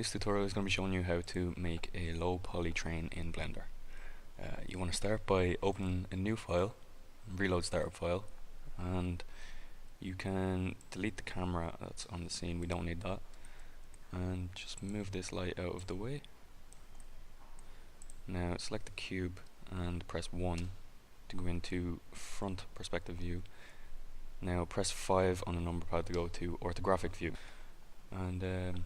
This tutorial is going to be showing you how to make a low poly train in Blender. You want to start by opening a new file, reload startup file, and you can delete the camera that's on the scene, we don't need that, and just move this light out of the way. Now select the cube and press 1 to go into front perspective view. Now press 5 on the number pad to go to orthographic view, and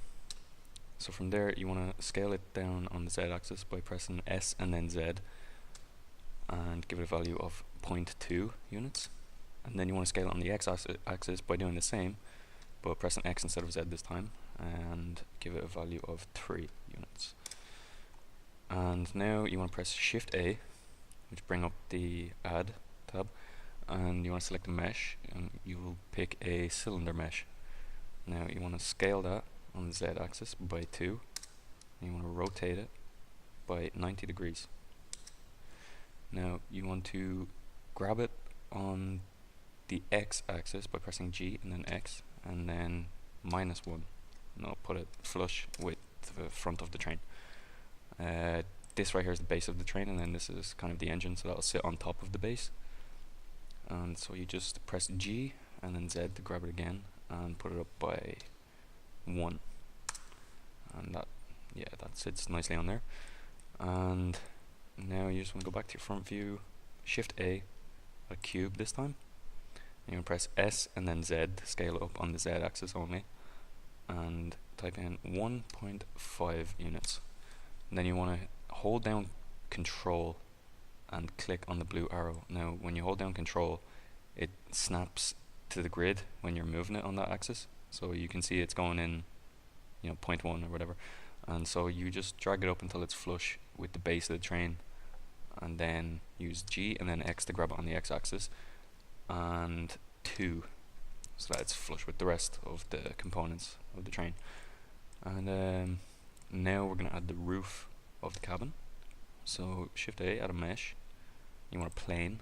so from there you want to scale it down on the Z axis by pressing S and then Z and give it a value of 0.2 units, and then you want to scale it on the X axis by doing the same but pressing X instead of Z this time and give it a value of 3 units. And now you want to press Shift A, which bring up the Add tab, and you want to select a mesh and you will pick a cylinder mesh. Now you want to scale that on the Z axis by 2, and you want to rotate it by 90 degrees. Now you want to grab it on the X axis by pressing G and then X and then -1. No, put it flush with the front of the train. This right here is the base of the train, and then this is kind of the engine, so that'll sit on top of the base. And so you just press G and then Z to grab it again and put it up by 1, and that sits nicely on there. And now you just want to go back to your front view, Shift A, a cube this time, and you want to press S and then Z to scale it up on the Z axis only, and type in 1.5 units. And then you want to hold down Control and click on the blue arrow. Now when you hold down Control, it snaps to the grid when you're moving it on that axis, so you can see it's going in 0.1 or whatever, and so you just drag it up until it's flush with the base of the train, and then use G and then X to grab it on the X axis, and 2 so that it's flush with the rest of the components of the train. And now we're going to add the roof of the cabin. So Shift A, add a mesh, you want a plane,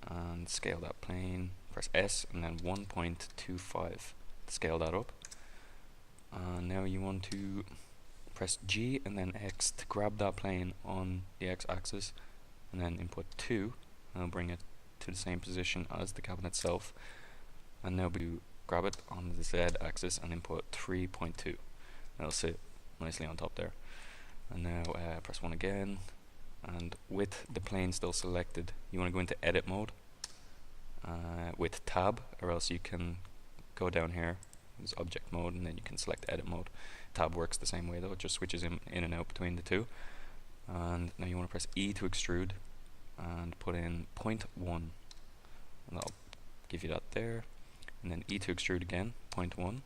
and scale that plane, press S and then 1.25 to scale that up. And now you want to press G and then X to grab that plane on the X axis, and then input 2 and it'll bring it to the same position as the cabin itself. And now we grab it on the Z axis and input 3.2. It'll sit nicely on top there. And now press 1 again, and with the plane still selected you want to go into edit mode with tab, or else you can go down here, there's object mode, and then you can select edit mode. Tab works the same way though, it just switches in and out between the two. And now you want to press E to extrude and put in 0.1, and that'll give you that there, and then E to extrude again, 0.1,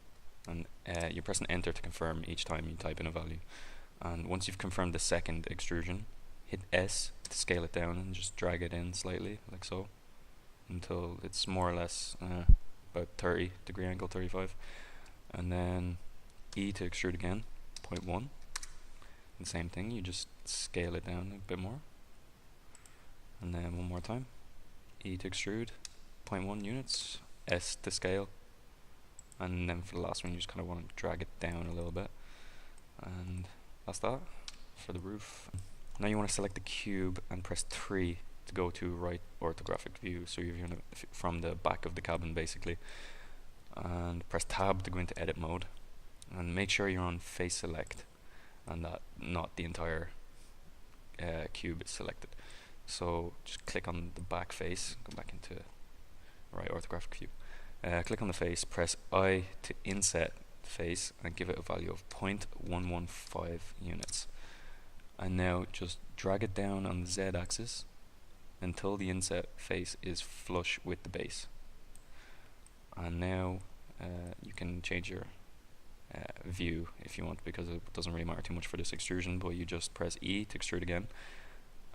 and you're pressing enter to confirm each time you type in a value. And once you've confirmed the second extrusion, hit S to scale it down and just drag it in slightly like so until it's more or less about 30 degree angle, 35, and then E to extrude again, 0.1, and same thing, you just scale it down a bit more, and then one more time, E to extrude, 0.1 units, S to scale, and then for the last one you just kind of want to drag it down a little bit, and that's that for the roof. Now you want to select the cube and press 3 to go to right orthographic view, so you're from the back of the cabin basically, and press tab to go into edit mode, and make sure you're on face select and that not the entire cube is selected. So just click on the back face, go back into right orthographic view, click on the face, press I to inset face and give it a value of 0.115 units, and now just drag it down on the Z axis until the inset face is flush with the base. And now you can change your view if you want, because it doesn't really matter too much for this extrusion, but you just press E to extrude again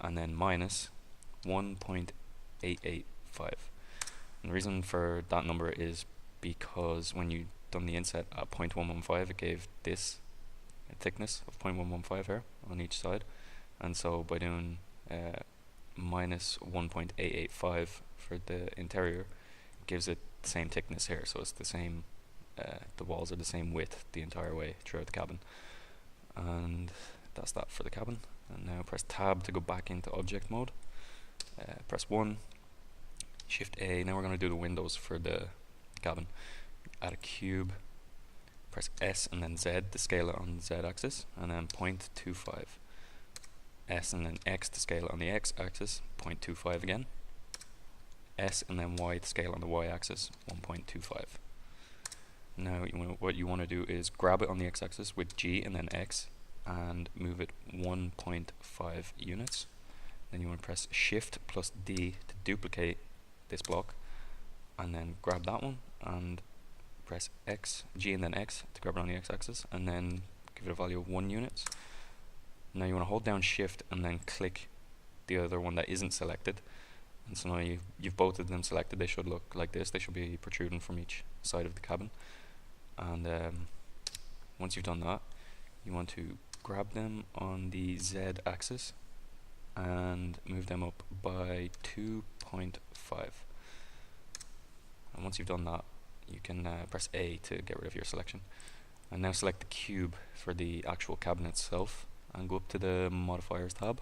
and then -1.885. And the reason for that number is because when you done the inset at 0.115 it gave this thickness of 0.115 here on each side, and so by doing -1.885 for the interior it gives it the same thickness here, so it's the same the walls are the same width the entire way throughout the cabin. And that's that for the cabin. And now press tab to go back into object mode. Press 1, shift A. Now we're going to do the windows for the cabin. Add a cube, press S and then Z to scale it on the Z axis, and then 0.25. S and then X to scale it on the X axis, 0.25 again. S and then Y to scale on the Y axis, 1.25. Now what you want to do is grab it on the X axis with G and then X and move it 1.5 units. Then you want to press Shift plus D to duplicate this block, and then grab that one and press X, G and then X to grab it on the X axis, and then give it a value of 1 units. Now you want to hold down Shift and then click the other one that isn't selected, and so now you've both of them selected. They should look like this. They should be protruding from each side of the cabin. And once you've done that, you want to grab them on the Z axis and move them up by 2.5. And once you've done that, you can press A to get rid of your selection. And now select the cube for the actual cabin itself and go up to the modifiers tab.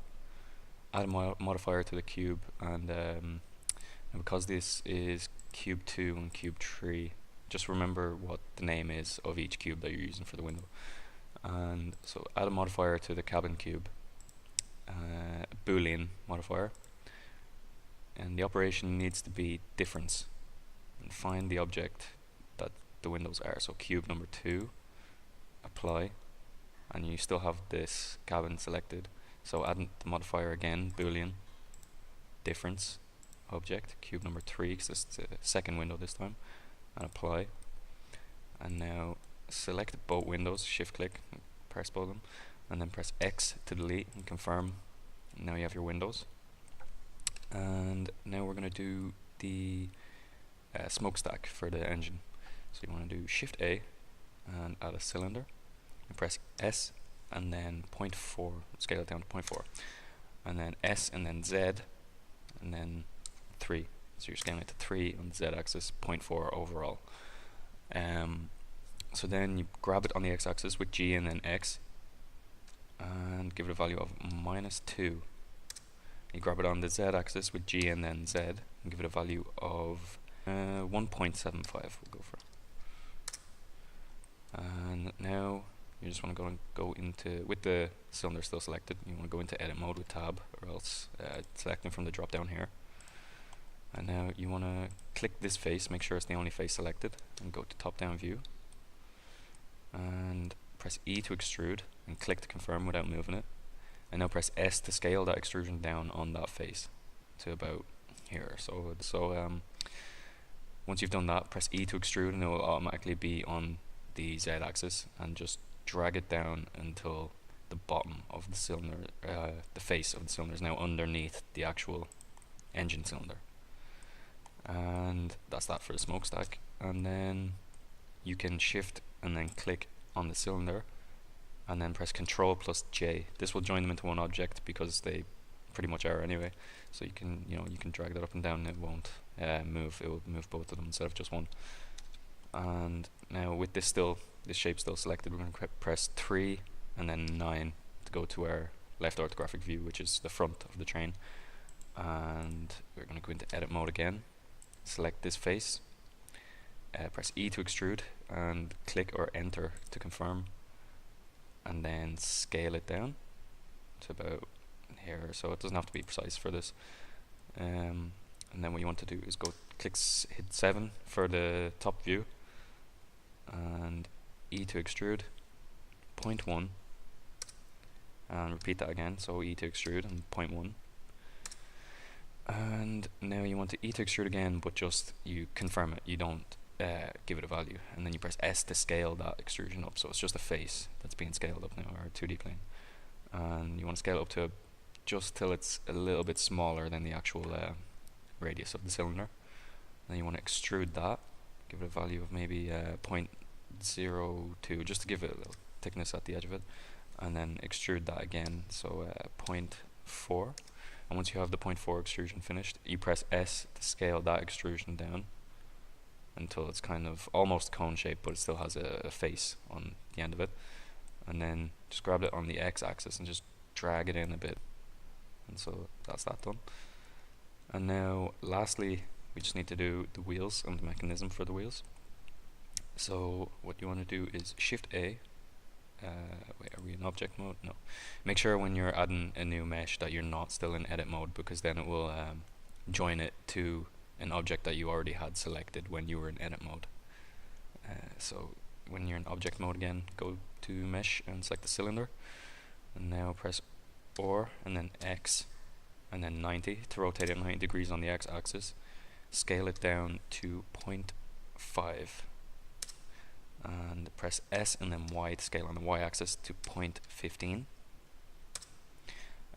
Add a modifier to the cube, and because this is cube 2 and cube 3, just remember what the name is of each cube that you're using for the window. And so add a modifier to the cabin cube, a Boolean modifier, and the operation needs to be difference, and find the object that the windows are. So cube number 2, apply, and you still have this cabin selected, so add the modifier again, Boolean difference object, cube number 3, because it's the second window this time, and apply. And now select both windows, shift click, press both of them, and then press X to delete and confirm. Now you have your windows. And now we're going to do the smokestack for the engine. So you want to do Shift A and add a cylinder, and press S and then 0.4, scale it down to 0.4, and then S and then Z and then 3. So you're scaling it to 3 on the Z axis, 0.4 overall. So then you grab it on the X axis with G and then X and give it a value of -2. You grab it on the Z axis with G and then Z and give it a value of 1.75 we'll go for. And now you just want to go into, with the cylinder still selected, you want to go into edit mode with tab, or else selecting from the drop down here. And now you want to click this face, make sure it's the only face selected, and go to top down view and press E to extrude and click to confirm without moving it, and now press S to scale that extrusion down on that face to about here. So once you've done that, press E to extrude and it will automatically be on the Z axis, and just drag it down until the bottom of the cylinder, the face of the cylinder is now underneath the actual engine cylinder. And that's that for the smokestack. And then you can shift and then click on the cylinder and then press Control plus J. This will join them into one object because they pretty much are anyway. So you can drag that up and down and it won't move. It will move both of them instead of just one. And now with this shape still selected, we're going to press 3 and then 9 to go to our left orthographic view, which is the front of the train. And we're going to go into edit mode again, select this face, press E to extrude and click or enter to confirm, and then scale it down to about here, so it doesn't have to be precise for this. And then what you want to do is hit 7 for the top view and E to extrude 0.1 and repeat that again, so E to extrude and 0.1. And now you want to E to extrude again, but just you confirm it, you don't give it a value, and then you press S to scale that extrusion up, so it's just a face that's being scaled up now, or a 2D plane, and you want to scale it up to just till it's a little bit smaller than the actual radius of the cylinder. Then you want to extrude that, give it a value of maybe 0.02, just to give it a little thickness at the edge of it, and then extrude that again, so 0.4. And once you have the 0.4 extrusion finished, you press S to scale that extrusion down until it's kind of almost cone shaped, but it still has a face on the end of it. and then just grab it on the x-axis and just drag it in a bit, and so that's that done. And now lastly we just need to do the wheels and the mechanism for the wheels. So what you want to do is Shift A. Wait, are we in object mode? No. Make sure when you're adding a new mesh that you're not still in edit mode, because then it will join it to an object that you already had selected when you were in edit mode. So when you're in object mode again, go to mesh and select the cylinder, and now press OR and then X and then 90 to rotate it 90 degrees on the x-axis. Scale it down to 0.5 and press S and then Y to scale on the y-axis to 0.15.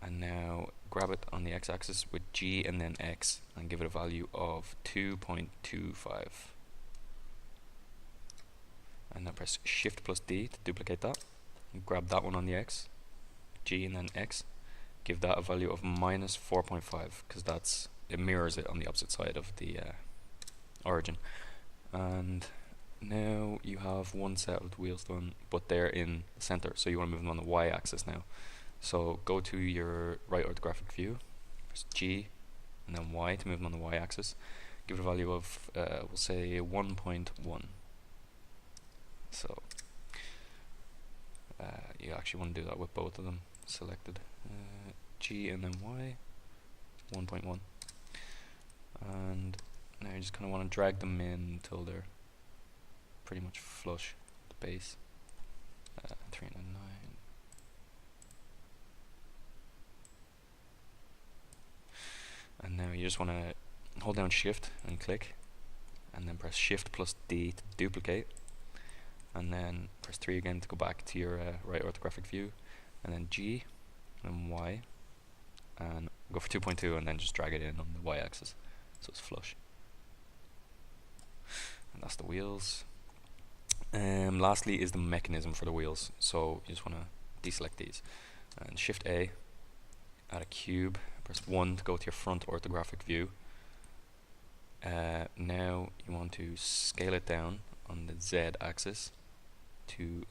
And now grab it on the x-axis with G and then X and give it a value of 2.25. And now press Shift plus D to duplicate that. And grab that one on the X, G and then X. Give that a value of minus 4.5 because it mirrors it on the opposite side of the origin. And now you have one set of the wheels done, but they're in the center, so you want to move them on the y-axis now. So go to your right orthographic view, press G and then Y to move them on the y-axis. Give it a value of we'll say 1.1. So you actually want to do that with both of them selected. G and then Y, 1.1. And now you just kind of want to drag them in until they're pretty much flush with the base. 399. And now you just want to hold down Shift and click, and then press Shift plus D to duplicate, and then press 3 again to go back to your right orthographic view, and then G and Y, and go for 2.2 and then just drag it in on the y-axis so it's flush. And that's the wheels. Lastly is the mechanism for the wheels. So you just want to deselect these and Shift A, add a cube, press 1 to go to your front orthographic view. Now you want to scale it down on the Z axis to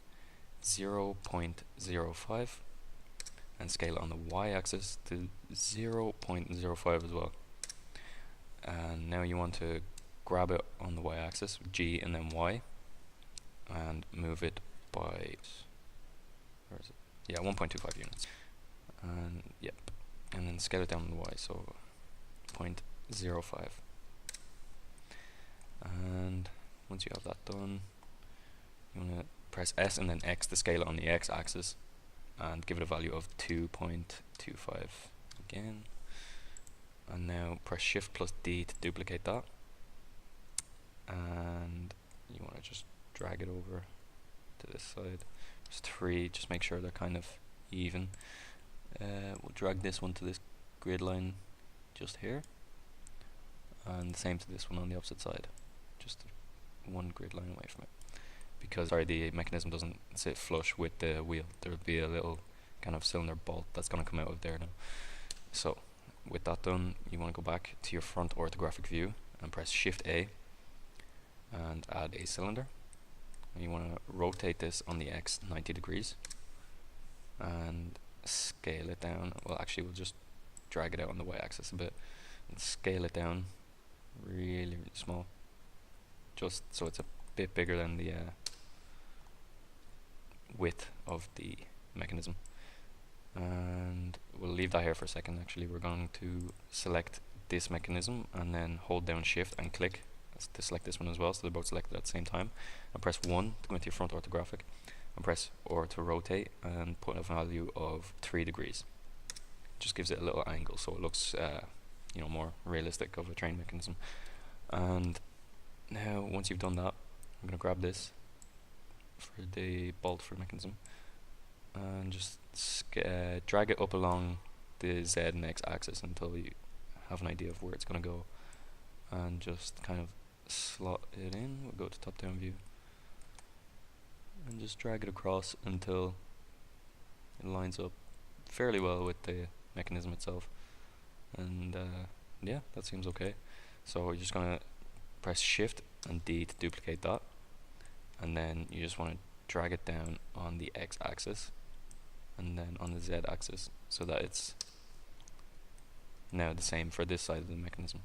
0.05 and scale it on the y-axis to 0.05 as well. And now you want to grab it on the y-axis, G and then Y, and move it by, where is it? Yeah, 1.25 units. And yep, and then scale it down on the Y, so 0.05. And once you have that done, you want to press S and then X to scale it on the x-axis and give it a value of 2.25 again. And now press Shift plus D to duplicate that, and you want to just drag it over to this side. There's 3, just make sure they're kind of even. We'll drag this one to this grid line just here, and the same to this one on the opposite side, just one grid line away from it, because the mechanism doesn't sit flush with the wheel. There will be a little kind of cylinder bolt that's going to come out of there now. So with that done, you want to go back to your front orthographic view and press Shift A and add a cylinder, and you want to rotate this on the X 90 degrees and scale it down. Well, actually we'll just drag it out on the y-axis a bit and scale it down really, really small, just so it's a bit bigger than the width of the mechanism. And we'll leave that here for a second. Actually, we're going to select this mechanism and then hold down Shift and click to select this one as well, so they're both selected at the same time, and press 1 to go into your front orthographic, and press OR to rotate and put a value of 3 degrees. Just gives it a little angle so it looks more realistic of a train mechanism. And now once you've done that, I'm going to grab this for the bolt for the mechanism and just drag it up along the Z and X axis until you have an idea of where it's going to go, and just kind of slot it in. We'll go to top down view and just drag it across until it lines up fairly well with the mechanism itself. And yeah, that seems okay. So we're just going to press Shift and D to duplicate that, and then you just want to drag it down on the x-axis and then on the z-axis, so that it's now the same for this side of the mechanism.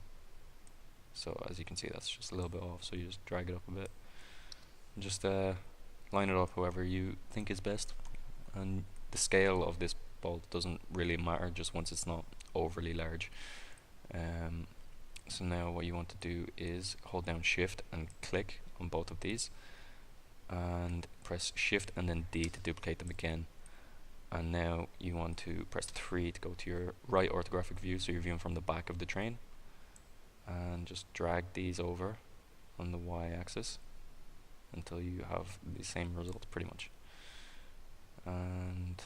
So as you can see, that's just a little bit off, so you just drag it up a bit and just line it up however you think is best. And the scale of this bolt doesn't really matter, just once it's not overly large. So now what you want to do is hold down shift and click on both of these, and press shift and then D to duplicate them again. And now you want to press 3 to go to your right orthographic view, so you're viewing from the back of the train, and just drag these over on the y-axis until you have the same result pretty much. And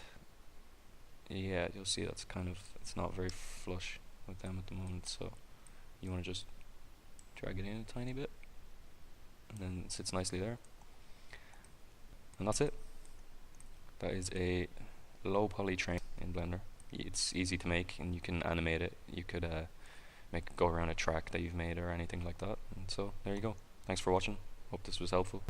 yeah, you'll see that's kind of, it's not very flush with them at the moment, so you want to just drag it in a tiny bit and then it sits nicely there. And that's it. That is a low poly train in Blender. It's easy to make and you can animate it. You could make it go around a track that you've made or anything like that. And so there you go. Thanks for watching. Hope this was helpful.